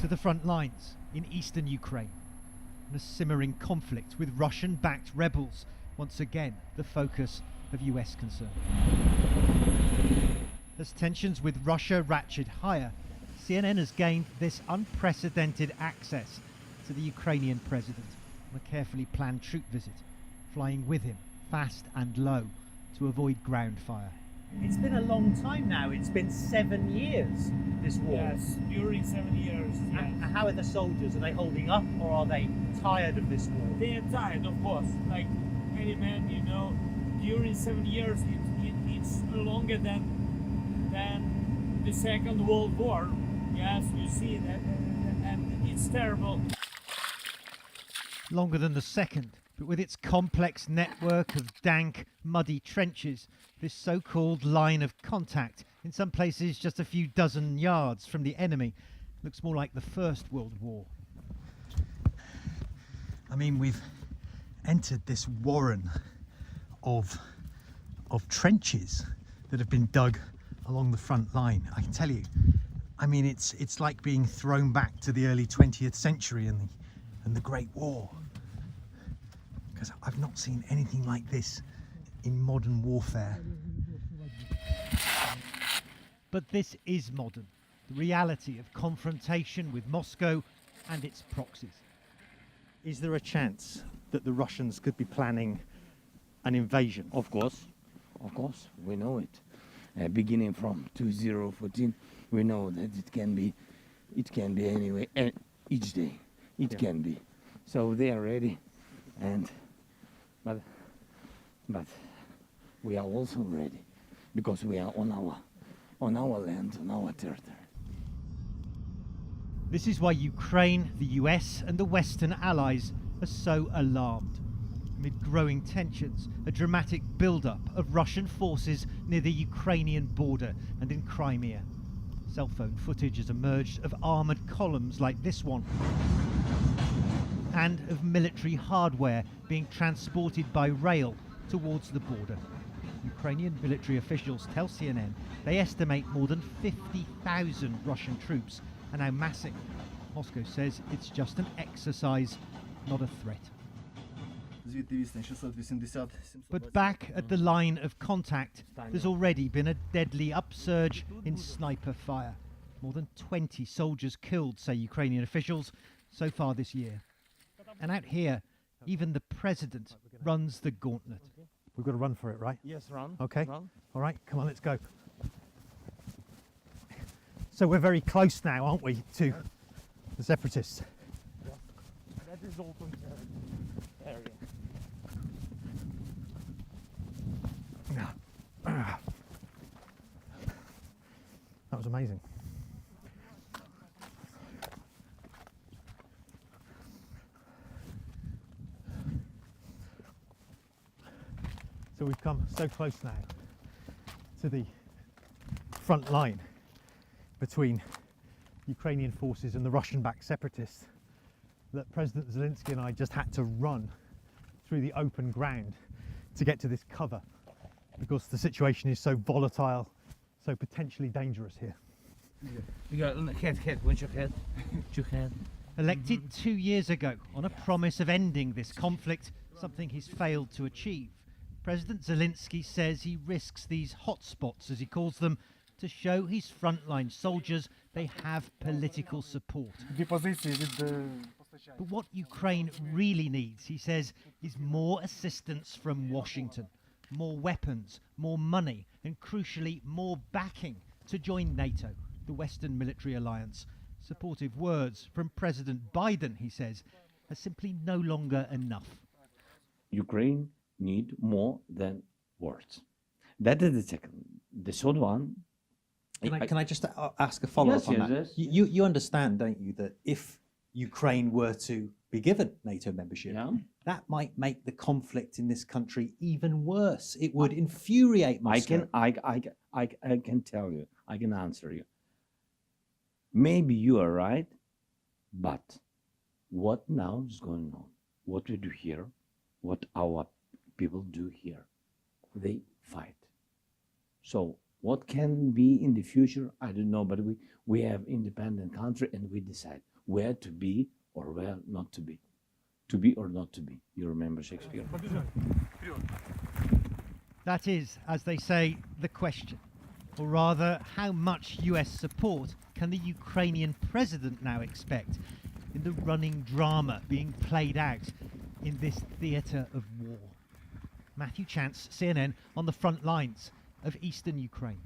to the front lines in eastern Ukraine, and a simmering conflict with Russian-backed rebels, once again the focus of US concern. As tensions with Russia ratchet higher, CNN has gained this unprecedented access to the Ukrainian president on a carefully planned troop visit, flying with him fast and low to avoid ground fire. It's been a long time now. It's been 7 years, this war. Yes, during 7 years. Yes. And how are the soldiers? Are they holding up, or are they tired of this war? They are tired, of course. Like any man, during 7 years, it's longer than the Second World War. Yes, you see that, and it's terrible. Longer than the second, but with its complex network of dank, muddy trenches, this so-called line of contact, in some places just a few dozen yards from the enemy, looks more like the First World War. I mean, we've entered this warren of trenches that have been dug along the front line. I can tell you, I mean, it's like being thrown back to the early 20th century and the Great War, because I've not seen anything like this in modern warfare. But this is modern, the reality of confrontation with Moscow and its proxies. Is there a chance that the Russians could be planning an invasion? Of course, we know it. Beginning from 2014, we know that it can be anyway, each day, it can be. So they are ready, but we are also ready, because we are on our land, on our territory. This is why Ukraine, the US and the Western allies are so alarmed. Amid growing tensions, a dramatic build-up of Russian forces near the Ukrainian border and in Crimea. Cell phone footage has emerged of armoured columns like this one, and of military hardware being transported by rail towards the border. Ukrainian military officials tell CNN they estimate more than 50,000 Russian troops are now massing. Moscow says it's just an exercise, not a threat. But back at the line of contact, there's already been a deadly upsurge in sniper fire. More than 20 soldiers killed, say Ukrainian officials, so far this year. And out here, even the president runs the gauntlet. We've got to run for it, right? Yes, run. Okay. Run. All right, come on, let's go. So we're very close now, aren't we, to the separatists? Yeah. That is open area. That was amazing. So we've come so close now to the front line between Ukrainian forces and the Russian-backed separatists that President Zelensky and I just had to run through the open ground to get to this cover, because the situation is so volatile, so potentially dangerous here. You got head, when's your head? Your head. Elected 2 years ago on a promise of ending this conflict, something he's failed to achieve, President Zelensky says he risks these hotspots, as he calls them, to show his frontline soldiers they have political support. But what Ukraine really needs, he says, is more assistance from Washington, more weapons, more money, and crucially more backing to join NATO, the Western military alliance. Supportive words from President Biden, he says, are simply no longer enough. Ukraine need more than words. That is the second. The third one. Can I just ask a follow-up on that? Yes. You understand, don't you, that if Ukraine were to be given NATO membership, that might make the conflict in this country even worse. It would infuriate Moscow. I can tell you. I can answer you. Maybe you are right, but what now is going on? What we do here, what our people do here, they fight. So What can be in the future, I don't know, but we have independent country and we decide where to be or where not to be. To be or not to be. You remember Shakespeare? That is, as they say, the question. Or rather, how much US support can the Ukrainian president now expect in the running drama being played out in this theatre of war? Matthew Chance, CNN, on the front lines of eastern Ukraine.